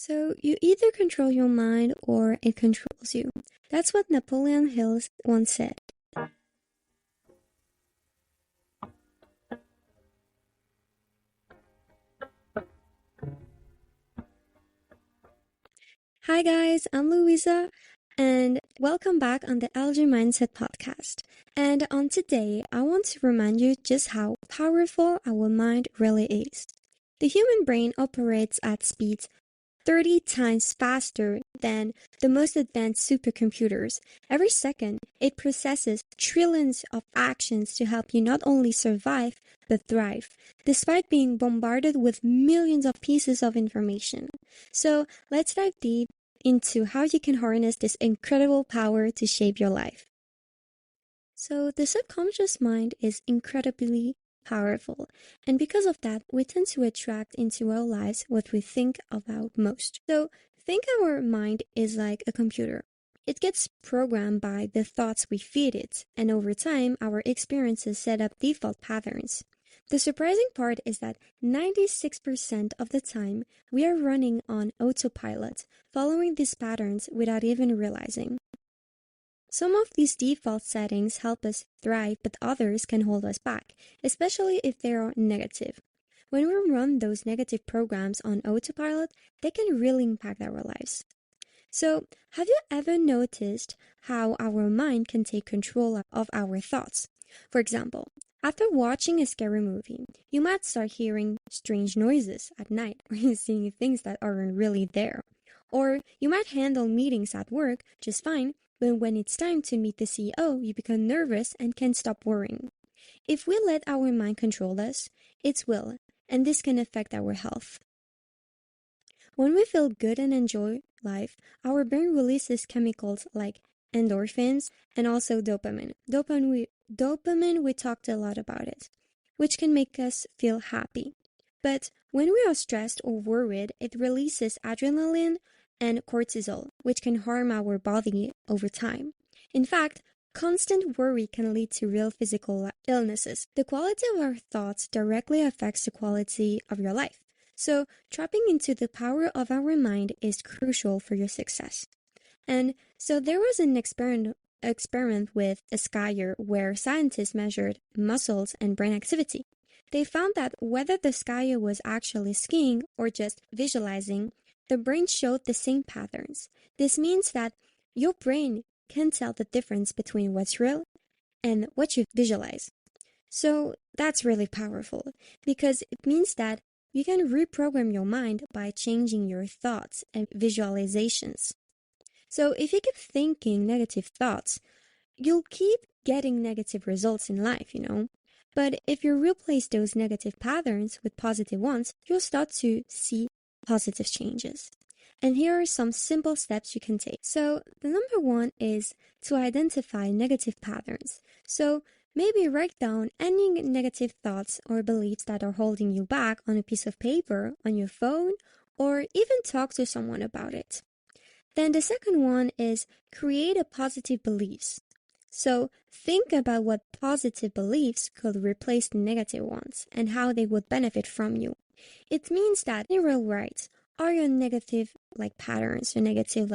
So you either control your mind or it controls you. That's what Napoleon Hill once said. Hi guys, I'm Louisa and welcome back on the LJ.Mindset podcast. And on today, I want to remind you just how powerful our mind really is. The human brain operates at speeds 30 times faster than the most advanced supercomputers. Every second, it processes trillions of actions to help you not only survive, but thrive, despite being bombarded with millions of pieces of information. So let's dive deep into how you can harness this incredible power to shape your life. So the subconscious mind is incredibly powerful, and because of that, we tend to attract into our lives what we think about most. So think our mind is like a computer. It gets programmed by the thoughts we feed it, and over time, our experiences set up default patterns. The surprising part is that 96% of the time, we are running on autopilot, following these patterns without even realizing. Some of these default settings help us thrive, but others can hold us back, especially if they are negative. When we run those negative programs on autopilot, they can really impact our lives. So, have you ever noticed how our mind can take control of our thoughts? For example, after watching a scary movie, you might start hearing strange noises at night or seeing things that aren't really there. Or you might handle meetings at work just fine, but when it's time to meet the CEO, you become nervous and can't stop worrying. If we let our mind control us, it will, and this can affect our health. When we feel good and enjoy life, our brain releases chemicals like endorphins and also dopamine. Dopamine, we talked a lot about it, which can make us feel happy. But when we are stressed or worried, it releases adrenaline and cortisol, which can harm our body over time. In fact, constant worry can lead to real physical illnesses. The quality of our thoughts directly affects the quality of your life. So, tapping into the power of our mind is crucial for your success. And so there was an experiment with a skier where scientists measured muscles and brain activity. They found that whether the skier was actually skiing or just visualizing, the brain showed the same patterns. This means that your brain can tell the difference between what's real and what you visualize. So that's really powerful because it means that you can reprogram your mind by changing your thoughts and visualizations. So if you keep thinking negative thoughts, you'll keep getting negative results in life, But if you replace those negative patterns with positive ones, you'll start to see positive changes. And here are some simple steps you can take. So the number one is to identify negative patterns. So maybe write down any negative thoughts or beliefs that are holding you back on a piece of paper, on your phone, or even talk to someone about it. Then the second one is create a positive beliefs. So think about what positive beliefs could replace the negative ones and how they would benefit from you. It means that you will write, are your negative patterns or negative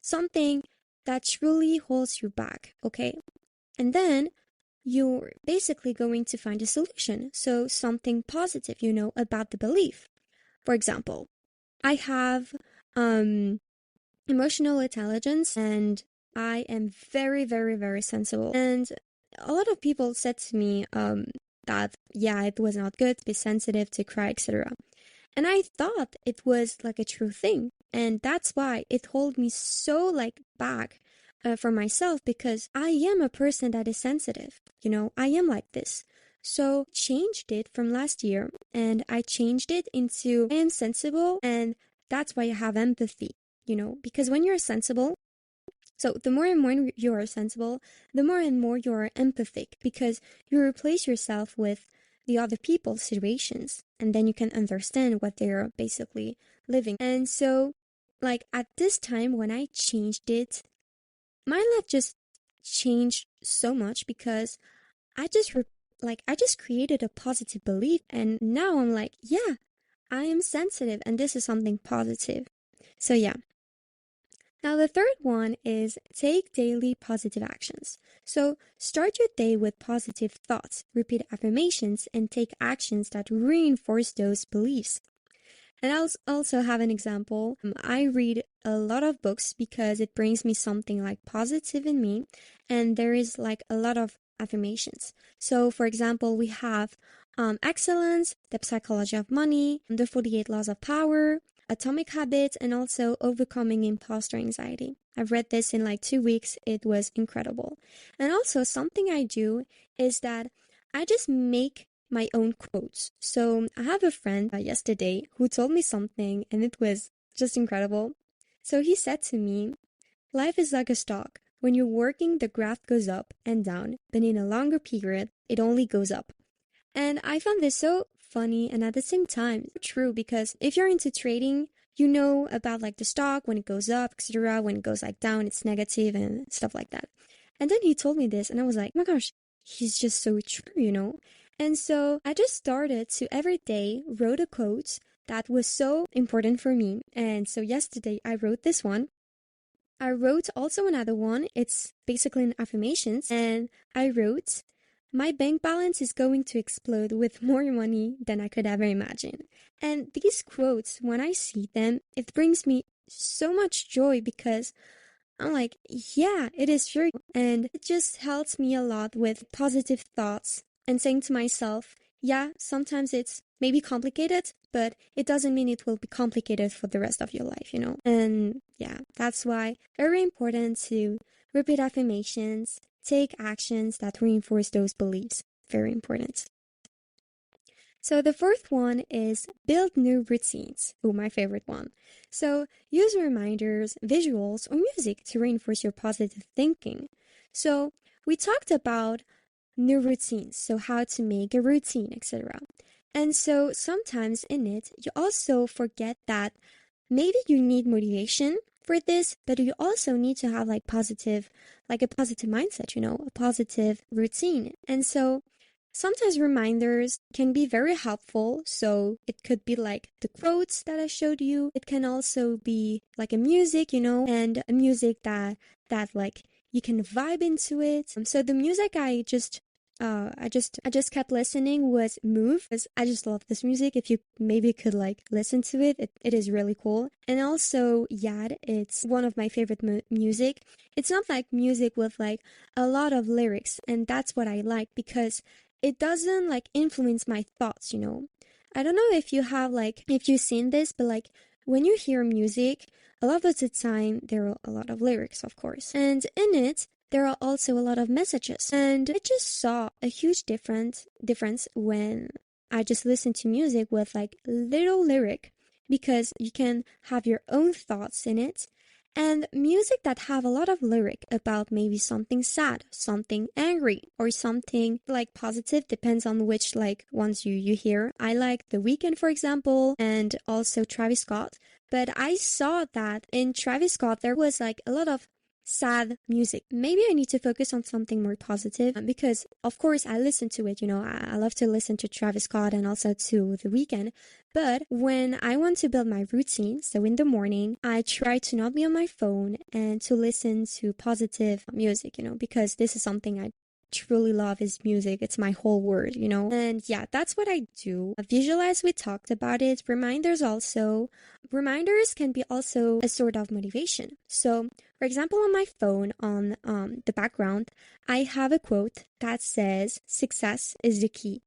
something that truly holds you back, okay? And then you're basically going to find a solution. So something positive, about the belief. For example, I have emotional intelligence and I am very, very, very sensible. And a lot of people said to me that, yeah, it was not good to be sensitive, to cry, etc. And I thought it was a true thing. And that's why it held me so back for myself because I am a person that is sensitive. I am like this. So changed it from last year and I changed it into I am sensible and that's why I have empathy, because when you're sensible, so the more and more you are sensible, the more and more you are empathic because you replace yourself with the other people's situations and then you can understand what they're basically living. And so at this time when I changed it, my life just changed so much because I just created a positive belief and now I'm yeah, I am sensitive and this is something positive. So, yeah. Now, the third one is take daily positive actions. So, start your day with positive thoughts, repeat affirmations, and take actions that reinforce those beliefs. And I'll also have an example. I read a lot of books because it brings me something like positive in me, and there is like a lot of affirmations. So, for example, we have Excellence, The Psychology of Money, The 48 Laws of Power, Atomic Habits, and also Overcoming Imposter Anxiety. I've read this in like 2 weeks. It was incredible. And also, something I do is that I just make my own quotes. So I have a friend yesterday who told me something and it was just incredible. So he said to me, life is like a stock. When you're working, the graph goes up and down, but in a longer period, it only goes up. And I found this so funny and at the same time true because if you're into trading, you know about like the stock when it goes up, etc. When it goes like down, it's negative and stuff like that. And then he told me this and I was like, oh my gosh, he's just so true. And so I just started to every day wrote a quote that was so important for me. And so yesterday I wrote this one. I wrote also another one. It's basically an affirmations. And I wrote, my bank balance is going to explode with more money than I could ever imagine. And these quotes, when I see them, it brings me so much joy because I'm like, yeah, it is true. And it just helps me a lot with positive thoughts and saying to myself, yeah, sometimes it's maybe complicated, but it doesn't mean it will be complicated for the rest of your life. And yeah, that's why very important to repeat affirmations, take actions that reinforce those beliefs. Very important. So the fourth one is build new routines. Oh, my favorite one. So use reminders, visuals, or music to reinforce your positive thinking. So we talked about new routines, so how to make a routine, etc. And so sometimes in it, you also forget that maybe you need motivation for this, but you also need to have like a positive mindset, a positive routine. And so sometimes reminders can be very helpful. So it could be like the quotes that I showed you. It can also be like a music, and a music that like you can vibe into it. So the music I just kept listening was Move because I just love this music. If you maybe could like listen to it is really cool. And also Yad, it's one of my favorite music. It's not like music with like a lot of lyrics, and that's what I like because it doesn't like influence my thoughts. I don't know if you've seen this, but like when you hear music, a lot of the time there are a lot of lyrics, of course, and in it there are also a lot of messages. And I just saw a huge difference when I just listened to music with like little lyric because you can have your own thoughts in it. And music that have a lot of lyric about maybe something sad, something angry, or something like positive depends on which like ones you hear. I like The Weeknd, for example, and also Travis Scott. But I saw that in Travis Scott there was like a lot of sad music. Maybe I need to focus on something more positive because, of course, I listen to it. I love to listen to Travis Scott and also to The Weeknd. But when I want to build my routine, so in the morning, I try to not be on my phone and to listen to positive music, because this is something I truly love is music. It's my whole world. And yeah, that's what I do. Visualize, we talked about it. Reminders also. Reminders can be also a sort of motivation. So, for example, on my phone, on the background, I have a quote that says, success is the key.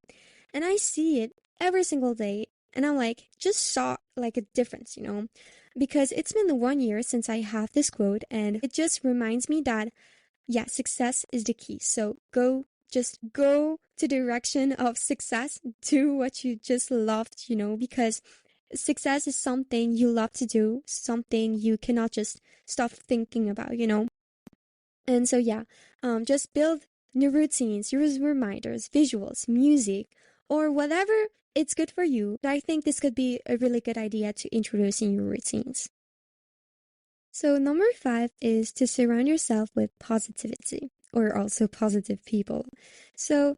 And I see it every single day. And I'm like, just saw like a difference, because it's been 1 year since I have this quote. And it just reminds me that yeah, success is the key. So just go to the direction of success. Do what you just loved, because success is something you love to do, something you cannot just stop thinking about. And so, yeah, just build new routines, use reminders, visuals, music, or whatever it's good for you. I think this could be a really good idea to introduce in your routines. So, number 5 is to surround yourself with positivity or also positive people. So,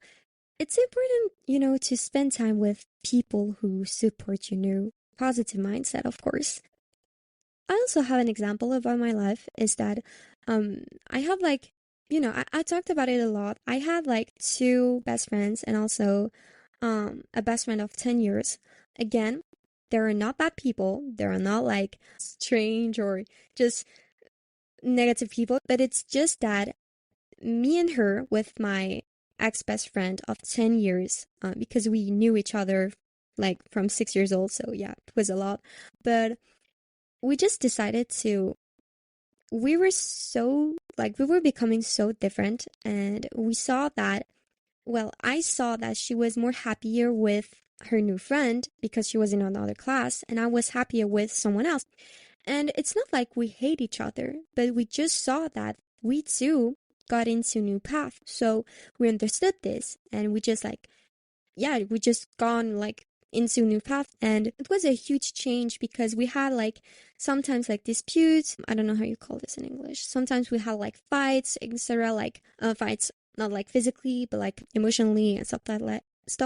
it's important, to spend time with people who support your new positive mindset, of course. I also have an example about my life is that I have like, I talked about it a lot. I had like two best friends and also a best friend of 10 years. Again, they're not bad people. They're not like strange or just negative people, but it's just that me and her with my ex best friend of 10 years, because we knew each other like from 6 years old. So yeah, it was a lot. But we just decided to, we were so, like, we were becoming so different. And we saw that, well, I saw that she was more happier with her new friend because she was in another class, and I was happier with someone else. And it's not like we hate each other, but we just saw that we too got into new path. So we understood this and we just like, yeah, we just gone like into new path. And it was a huge change because we had like sometimes like disputes. I don't know how you call this in English. Sometimes we had like fights, etc. Like fights, not like physically, but like emotionally and stuff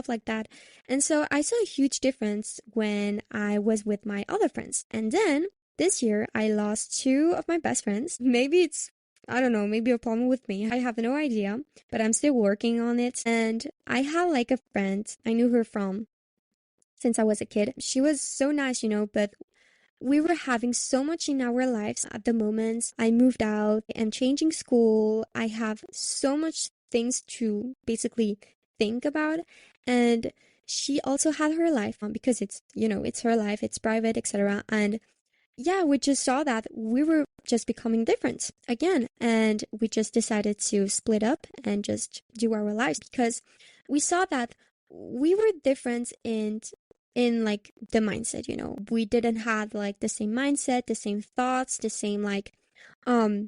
like that. And so I saw a huge difference when I was with my other friends. And then this year I lost two of my best friends. Maybe it's, I don't know, maybe a problem with me. I have no idea, but I'm still working on it. And I had like a friend, I knew her from since I was a kid. She was so nice, but we were having so much in our lives at the moment. I moved out, I'm changing school. I have so much things to basically think about. And she also had her life because it's her life, it's private, etc. And yeah, we just saw that we were just becoming different again. And we just decided to split up and just do our lives because we saw that we were different in like the mindset, we didn't have like the same mindset, the same thoughts, the same like um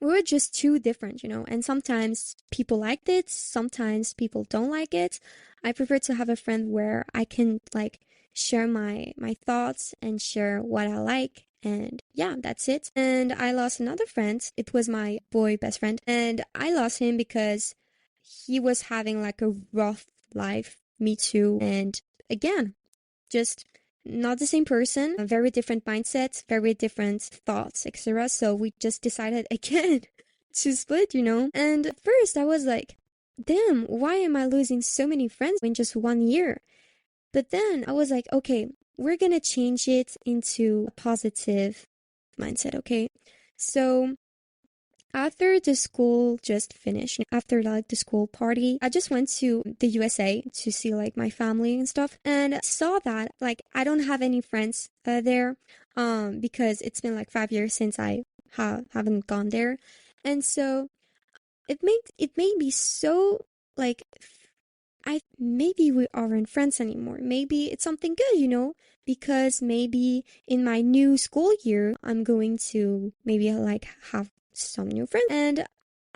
we were just too different, and sometimes people liked it, sometimes people don't like it. I prefer to have a friend where I can like share my thoughts and share what I like. And yeah, that's it. And I lost another friend. It was my boy best friend. And I lost him because he was having like a rough life. Me too. And again, just not the same person, a very different mindsets, very different thoughts, etc. So we just decided again to split, And at first I was like, damn, why am I losing so many friends in just 1 year? But then I was like, okay, we're gonna change it into a positive mindset, okay? So after the school just finished, after like the school party, I just went to the USA to see like my family and stuff, and saw that like I don't have any friends there, because it's been like 5 years since I haven't gone there, and so it made me so like I maybe we aren't friends anymore. Maybe it's something good, because maybe in my new school year, I'm going to maybe like have some new friends. And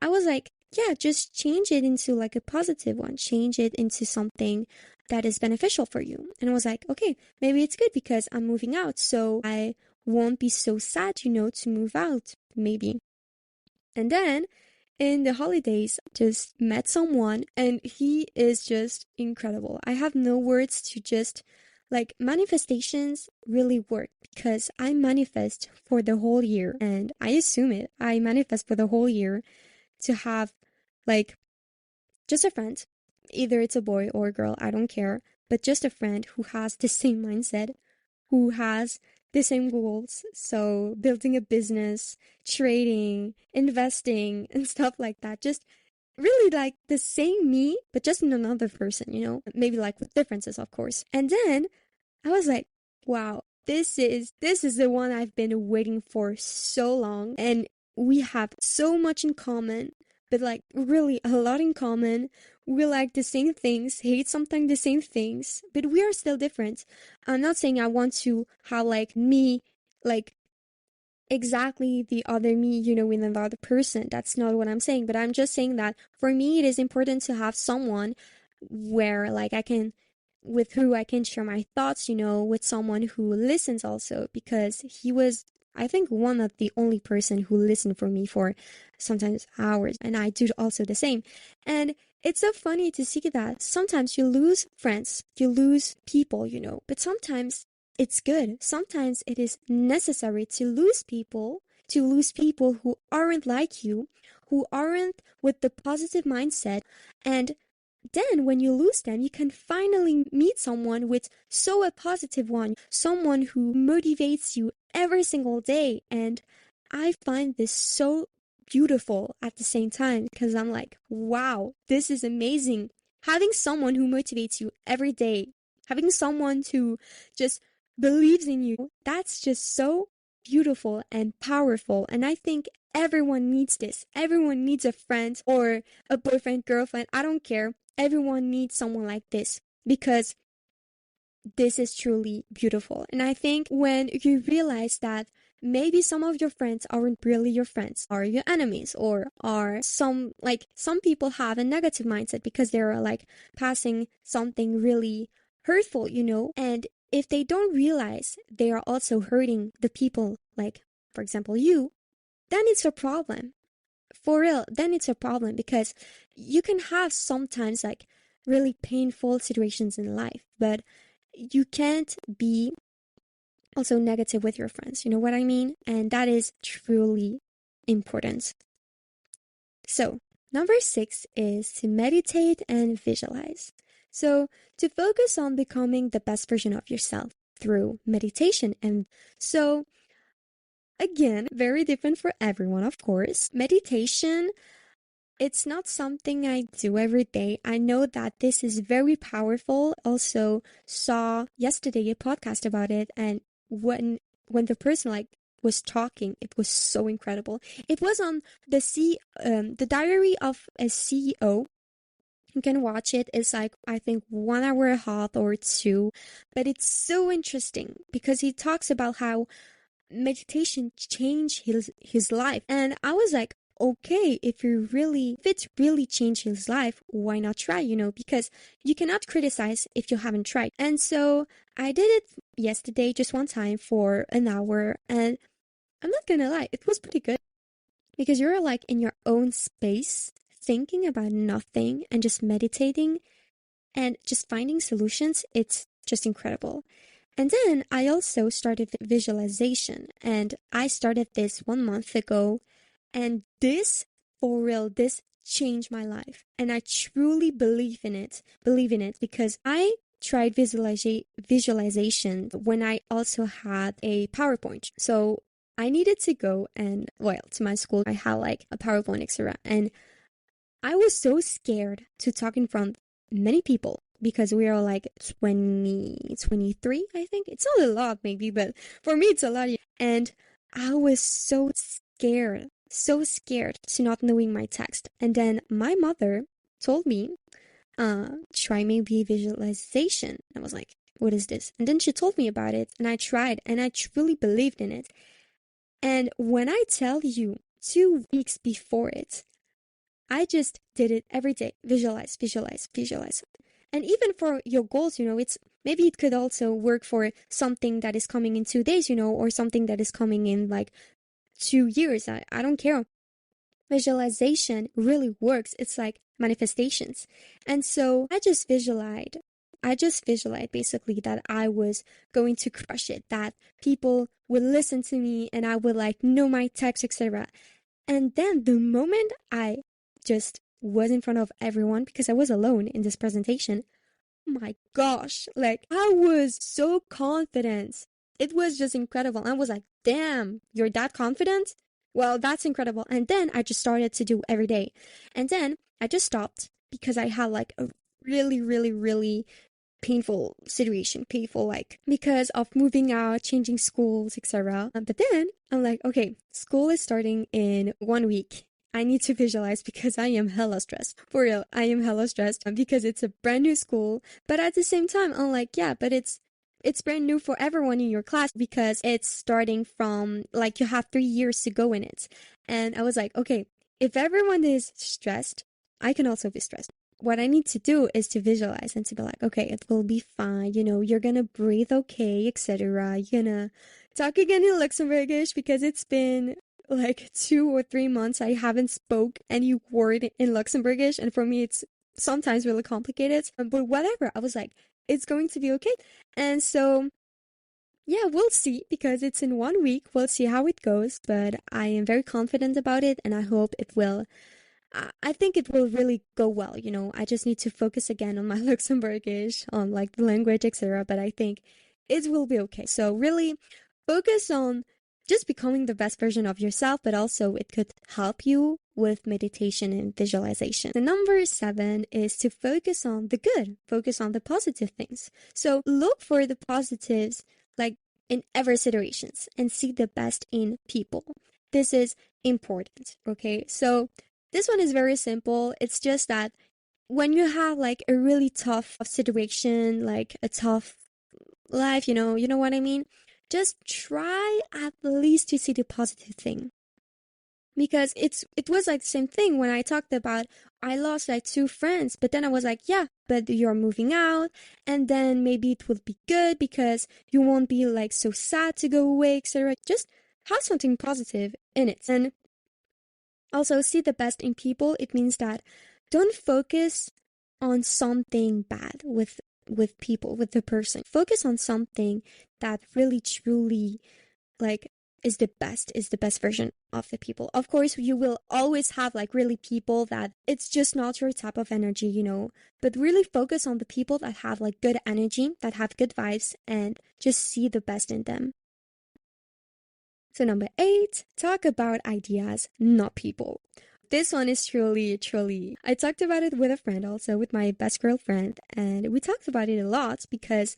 I was like, yeah, just change it into like a positive one, change it into something that is beneficial for you. And I was like, okay, maybe it's good because I'm moving out. So I won't be so sad, to move out, maybe. And then in the holidays, just met someone and he is just incredible. I have no words to just like manifestations really work because I manifest for the whole year and I assume it. I manifest for the whole year to have like just a friend. Either it's a boy or a girl, I don't care, but just a friend who has the same mindset, who has the same goals. So building a business, trading, investing, and stuff like that. Just really like the same me, but just in another person, Maybe like with differences, of course. And then I was like, wow, this is the one I've been waiting for so long. And we have so much in common, but like really a lot in common. We like the same things, hate sometimes the same things, but we are still different. I'm not saying I want to have like me, like exactly the other me, in another person. That's not what I'm saying, but I'm just saying that for me, it is important to have someone where like with who I can share my thoughts, with someone who listens also, because he was, I think, one of the only person who listened for me for sometimes hours, and I do also the same. And it's so funny to see that sometimes you lose friends, you lose people, but sometimes it's good. Sometimes it is necessary to lose people who aren't like you, who aren't with the positive mindset. And then when you lose them, you can finally meet someone with so a positive one, someone who motivates you every single day. And I find this so beautiful at the same time because I'm like, wow, this is amazing. Having someone who motivates you every day, having someone who just believes in you, that's just so beautiful and powerful. And I think everyone needs this. Everyone needs a friend or a boyfriend, girlfriend. I don't care. Everyone needs someone like this because this is truly beautiful. And I think when you realize that maybe some of your friends aren't really your friends, are your enemies, or are some people have a negative mindset because they're like passing something really hurtful, and if they don't realize they are also hurting the people, like, for example, you, then it's a problem. For real, then it's a problem because you can have sometimes like really painful situations in life, but you can't be also negative with your friends. You know what I mean? And that is truly important. So, number 6 is to meditate and visualize. So, to focus on becoming the best version of yourself through meditation. And so, again, very different for everyone, of course. Meditation, it's not something I do every day. I know that this is very powerful. Also saw yesterday a podcast about it, and when the person like was talking, it was so incredible. It was on the Diary of a CEO. You can watch it. It's like I think 1 hour and a half or two, but it's so interesting because he talks about how meditation changed his life. And I was like, okay, if it's really changed his life, why not try, because you cannot criticize if you haven't tried. And so I did it yesterday just one time for an hour, and I'm not gonna lie, it was pretty good because you're like in your own space thinking about nothing and just meditating and just finding solutions. It's just incredible. And then I also started visualization, and I started this 1 month ago. And this, for real, this changed my life. And I truly believe in it because I tried visualization when I also had a PowerPoint. So I needed to go and, well, to my school, I had like a PowerPoint, etc. And I was so scared to talk in front many people because we are like 23, I think. It's not a lot, maybe, but for me, it's a lot. And I was so scared to not knowing my text. And then my mother told me, try maybe visualization. I was like, what is this? And then she told me about it, and I tried, and I truly believed in it. And when I tell you, 2 weeks before it, I just did it every day. Visualize, visualize, visualize. And even for your goals, it's maybe it could also work for something that is coming in 2 days, or something that is coming in like 2 years. I don't care. Visualization really works. It's like manifestations. And so I just visualized basically that I was going to crush it, that people would listen to me and I would like know my text, etc. And then the moment I just was in front of everyone because I was alone in this presentation, oh my gosh, like I was so confident. It was just incredible. I was like, damn, you're that confident? Well, that's incredible. And then I just started to do every day. And then I just stopped because I had like a really, really, really painful situation, painful like because of moving out, changing schools, etc. But then I'm like, okay, school is starting in 1 week. I need to visualize because I am hella stressed. For real, I am hella stressed because it's a brand new school. But at the same time, I'm like, yeah, but it's brand new for everyone in your class because it's starting from like you have 3 years to go in it. And I was like, okay, if everyone is stressed, I can also be stressed. What I need to do is to visualize and to be like, okay, it will be fine. You're gonna breathe okay, etc. You're gonna talk again in Luxembourgish because it's been like 2 or 3 months I haven't spoke any word in Luxembourgish, and for me it's sometimes really complicated. But whatever, I was like, it's going to be okay. And so Yeah, we'll see because it's in 1 week. We'll see how it goes, but I am very confident about it and I hope it will. I think it will really go well, you know. I just need to focus again on my Luxembourgish, on like the language, etc. But I think it will be okay. So really focus on just becoming the best version of yourself, but also it could help you with meditation and visualization. The number 7 is to focus on the good, focus on the positive things. So look for the positives like in every situations and see the best in people. This is important, okay? So this one is very simple. It's just that when you have like a really tough situation, like a tough life, you know what I mean? Just try at least to see the positive thing. Because it was like the same thing when I talked about I lost like 2 friends, but then I was like, yeah, but you're moving out, and then maybe it will be good because you won't be like so sad to go away, etc. Just have something positive in it. And also, see the best in people. It means that don't focus on something bad with people, with the person. Focus on something that really truly like is the best version of the people. Of course, you will always have like really people that it's just not your type of energy, you know, but really focus on the people that have like good energy, that have good vibes, and just see the best in them. So number 8, talk about ideas, not people. This one is truly. I talked about it with a friend also, with my best girlfriend, and we talked about it a lot because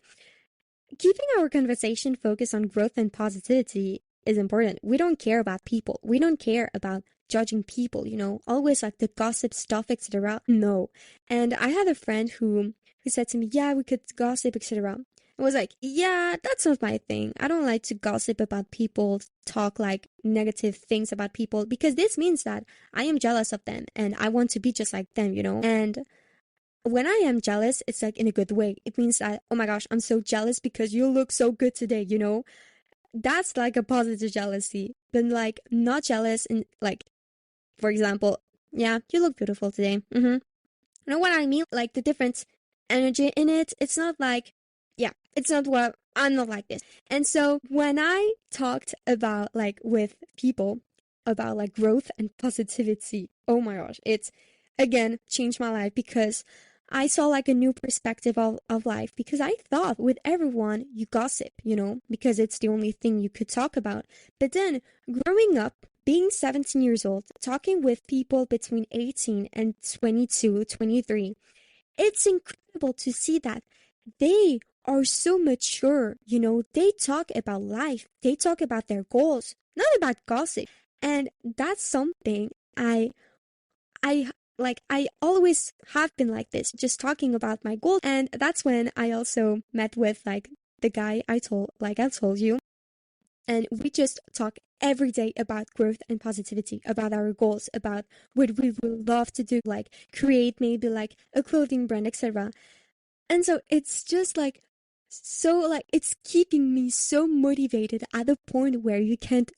keeping our conversation focused on growth and positivity is important. We don't care about people. We don't care about judging people, you know, always like the gossip stuff, etc. No. And I had a friend who said to me, yeah, we could gossip, etc. I was like, yeah, that's not my thing. I don't like to gossip about people, talk like negative things about people, because this means that I am jealous of them and I want to be just like them, you know? And when I am jealous, it's like in a good way. It means that, oh my gosh, I'm so jealous because you look so good today, you know? That's like a positive jealousy. But like not jealous in like, for example, yeah, you look beautiful today. You know what I mean? Like the different energy in it. It's not like, yeah, it's not what I'm not like this. And so when I talked about like with people about like growth and positivity, oh my gosh, it's again changed my life because I saw like a new perspective of life because I thought with everyone you gossip, you know, because it's the only thing you could talk about. But then growing up, being 17 years old, talking with people between 18 and 22, 23, it's incredible to see that they are so mature, you know, they talk about life, they talk about their goals, not about gossip. And that's something I like I always have been like this, just talking about my goals. And that's when I also met with like the guy I told you, and we just talk every day about growth and positivity, about our goals, about what we would love to do, like create maybe like a clothing brand, etc. And so it's just like so like it's keeping me so motivated at the point where you can't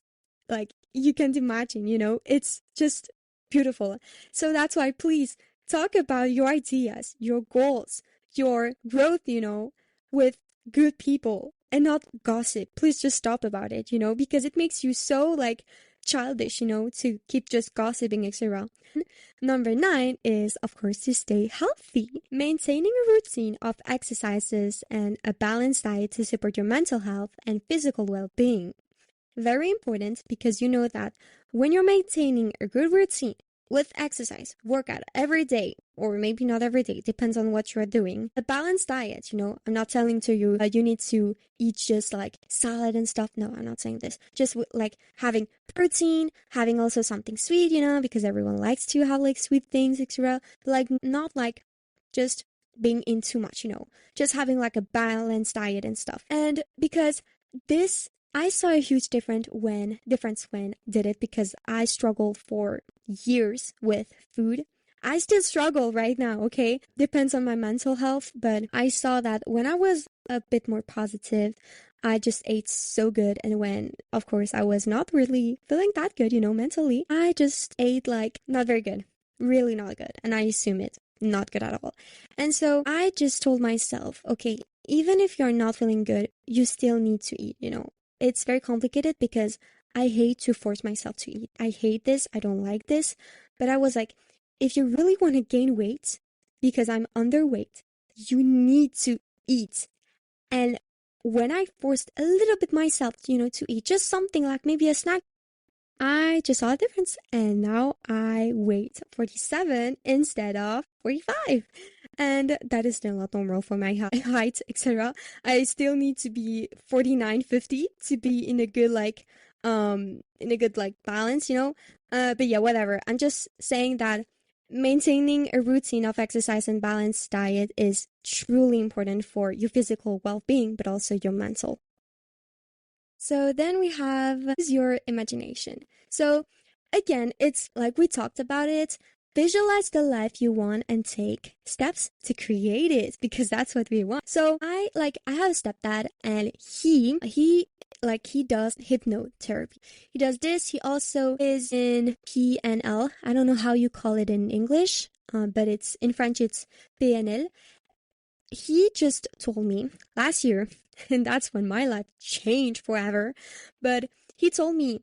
imagine, you know, it's just beautiful. So that's why please talk about your ideas, your goals, your growth, you know, with good people and not gossip. Please just stop about it, you know, because it makes you so like childish, you know, to keep just gossiping, etc. Number 9 is, of course, to stay healthy. Maintaining a routine of exercises and a balanced diet to support your mental health and physical well being. Very important because you know that when you're maintaining a good routine with exercise, workout every day, or maybe not every day, depends on what you're doing. A balanced diet, you know, I'm not telling to you you need to eat just like salad and stuff. No, I'm not saying this. Just like having protein, having also something sweet, you know, because everyone likes to have like sweet things, etc. Like not like just being in too much, you know, just having like a balanced diet and stuff. And because this I saw a huge difference when did it because I struggled for years with food. I still struggle right now, okay? Depends on my mental health, but I saw that when I was a bit more positive, I just ate so good. And when, of course, I was not really feeling that good, you know, mentally, I just ate like not very good, really not good. And I assume it not good at all. And so I just told myself, okay, even if you're not feeling good, you still need to eat, you know. It's very complicated because I hate to force myself to eat. I hate this. I don't like this. But I was like, if you really want to gain weight, because I'm underweight, you need to eat. And when I forced a little bit myself, you know, to eat just something like maybe a snack, I just saw a difference. And now I weigh 47 instead of 45. And that is still not normal for my height, etc. I still need to be 49, 50 to be in a good like balance, you know. But yeah, whatever. I'm just saying that maintaining a routine of exercise and balanced diet is truly important for your physical well-being, but also your mental. So then we have is your imagination. So again, it's like we talked about it. Visualize the life you want and take steps to create it because that's what we want. So I have a stepdad and he does hypnotherapy. He does this. He also is in PNL. I don't know how you call it in English, but it's in French it's PNL. He just told me last year, and that's when my life changed forever. But he told me,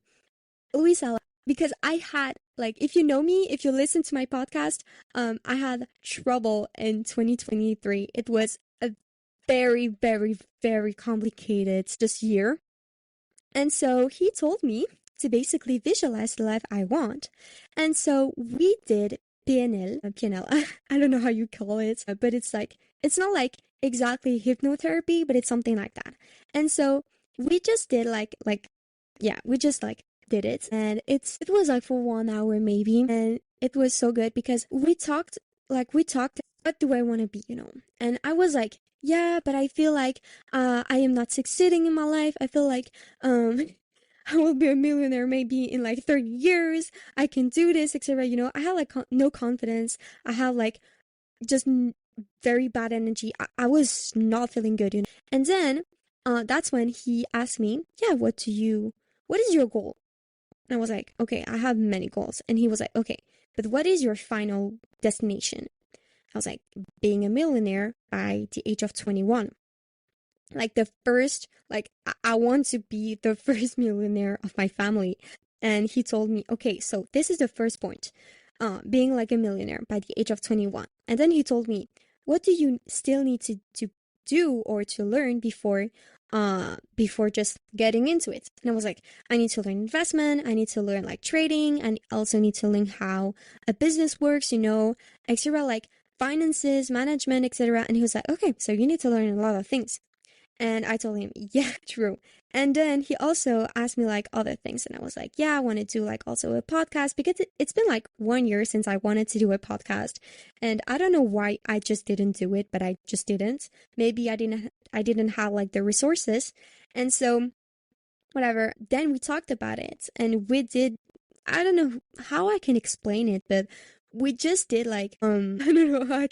Luisa, because I had like, if you know me, if you listen to my podcast, I had trouble in 2023. It was a very, very, very complicated this year. And so he told me to basically visualize the life I want. And so we did PNL. I don't know how you call it, but it's like, it's not like exactly hypnotherapy, but it's something like that. And so we just did yeah, we just like did it. And it was like for 1 hour maybe. And it was so good because we talked, what do I want to be, you know? And I was like, yeah, but I feel like I am not succeeding in my life. I feel like I will be a millionaire maybe in like 30 years. I can do this, etc. You know, I had like no confidence. I had like just very bad energy. I was not feeling good, you know. And then that's when he asked me, yeah, what is your goal? And I was like, okay, I have many goals. And he was like, okay, but what is your final destination? I was like, being a millionaire by the age of 21. Like the first, like, I want to be the first millionaire of my family. And he told me, okay, so this is the first point, being like a millionaire by the age of 21. And then he told me, what do you still need to do or to learn before just getting into it? And I was like, I need to learn investment, I need to learn like trading, and also need to learn how a business works, you know, etc. like finances, management, etc. And he was like, okay, so you need to learn a lot of things. And I told him, yeah, true. And then he also asked me like other things. And I was like, yeah, I want to do like also a podcast because it's been like 1 year since I wanted to do a podcast. And I don't know why I just didn't do it, but I just didn't. Maybe I didn't have like the resources. And so whatever, then we talked about it and we did, I don't know how I can explain it, but we just did like I don't know how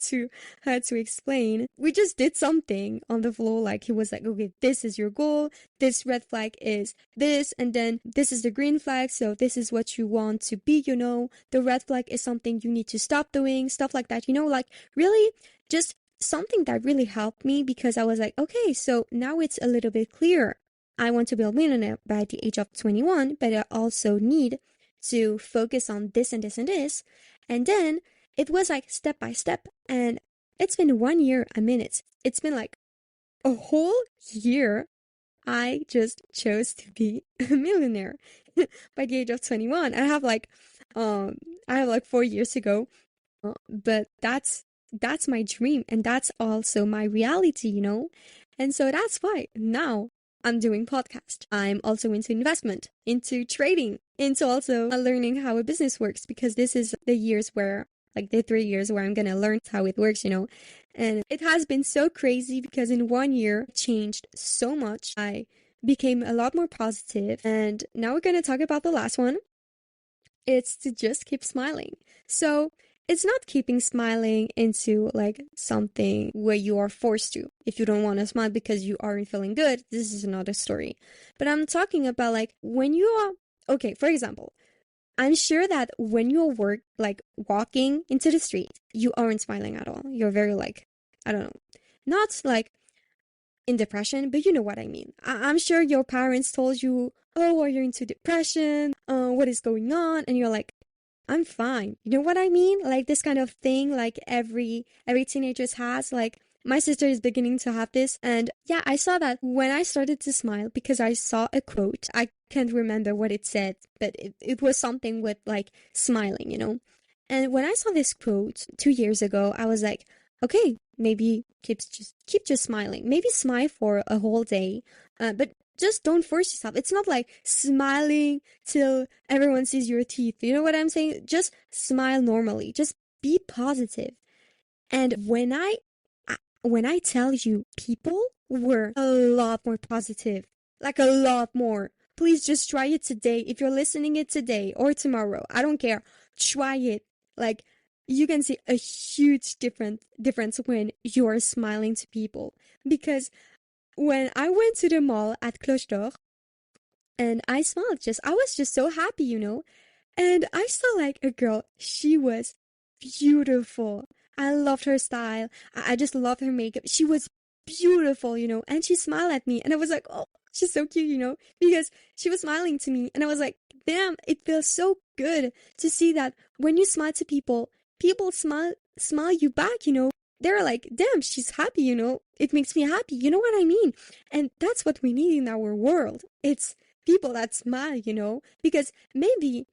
to explain. We just did something on the floor. Like he was like, okay, this is your goal, this red flag is this, and then this is the green flag, so this is what you want to be, you know. The red flag is something you need to stop doing, stuff like that, you know, like really just something that really helped me because I was like, okay, so now it's a little bit clearer. I want to be a millionaire by the age of 21, but I also need to focus on this and this and this. And then it was like step by step. And it's been 1 year, a minute. It's been like a whole year. I just chose to be a millionaire by the age of 21. I have like 4 years to go. But that's my dream and that's also my reality, you know? And so that's why now I'm doing podcast. I'm also into investment, into trading, into also learning how a business works because this is the years where like the 3 years where I'm gonna learn how it works, you know. And it has been so crazy because in 1 year it changed so much. I became a lot more positive. And now we're gonna talk about the last one. It's to just keep smiling. So it's not keeping smiling into like something where you are forced to. If you don't want to smile because you aren't feeling good, this is another story. But I'm talking about like when you are, okay, for example, I'm sure that when you're like walking into the street, you aren't smiling at all. You're very like, I don't know, not like in depression, but you know what I mean. I'm sure your parents told you, oh, are you into depression? What is going on? And you're like, I'm fine. You know what I mean? Like this kind of thing, like every teenager has. Like my sister is beginning to have this, and yeah, I saw that when I started to smile because I saw a quote. I can't remember what it said, but it was something with like smiling, you know. And when I saw this quote 2 years ago, I was like, okay, maybe keep just smiling. Maybe smile for a whole day, but just don't force yourself. It's not like smiling till everyone sees your teeth. You know what I'm saying? Just smile normally. Just be positive. And when I tell you, people were a lot more positive, like a lot more. Please just try it today. If you're listening it today or tomorrow, I don't care. Try it. Like you can see a huge difference when you're smiling to people. Because when I went to the mall at Cloche d'Or and I smiled, just I was just so happy, you know. And I saw like a girl, she was beautiful. I loved her style. I just loved her makeup. She was beautiful, you know, and she smiled at me. And I was like, oh, she's so cute, you know, because she was smiling to me. And I was like, damn, it feels so good to see that when you smile to people, people smile you back, you know. They're like, damn, she's happy, you know. It makes me happy. You know what I mean? And that's what we need in our world. It's people that smile, you know, because maybe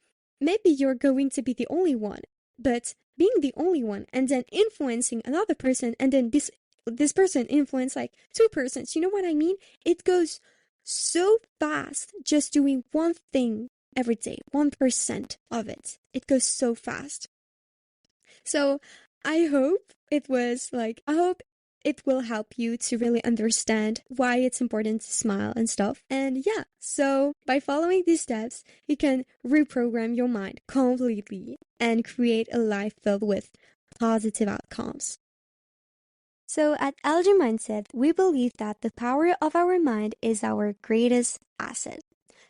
you're going to be the only one, but being the only one and then influencing another person and then this person influence like two persons, you know what I mean? It goes so fast just doing one thing every day, 1% of it. It goes so fast. So I hope it will help you to really understand why it's important to smile and stuff. And yeah, so by following these steps, you can reprogram your mind completely and create a life filled with positive outcomes. So at LG Mindset, we believe that the power of our mind is our greatest asset.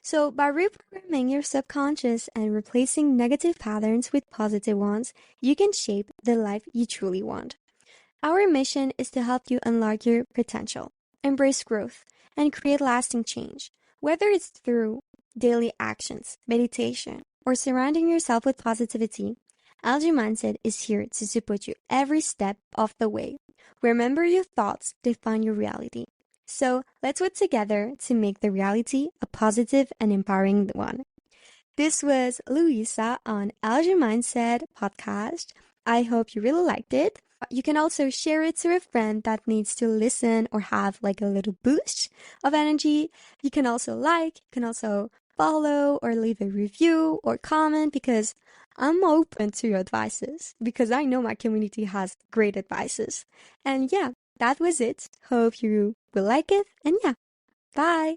So by reprogramming your subconscious and replacing negative patterns with positive ones, you can shape the life you truly want. Our mission is to help you unlock your potential, embrace growth, and create lasting change. Whether it's through daily actions, meditation, or surrounding yourself with positivity, LG Mindset is here to support you every step of the way. Remember, your thoughts define your reality. So let's work together to make the reality a positive and empowering one. This was Louisa on LJ Mindset podcast. I hope you really liked it. You can also share it to a friend that needs to listen or have like a little boost of energy. You can also you can also follow or leave a review or comment because I'm open to your advices because I know my community has great advices. And yeah, that was it. Hope you will like it. And yeah, bye.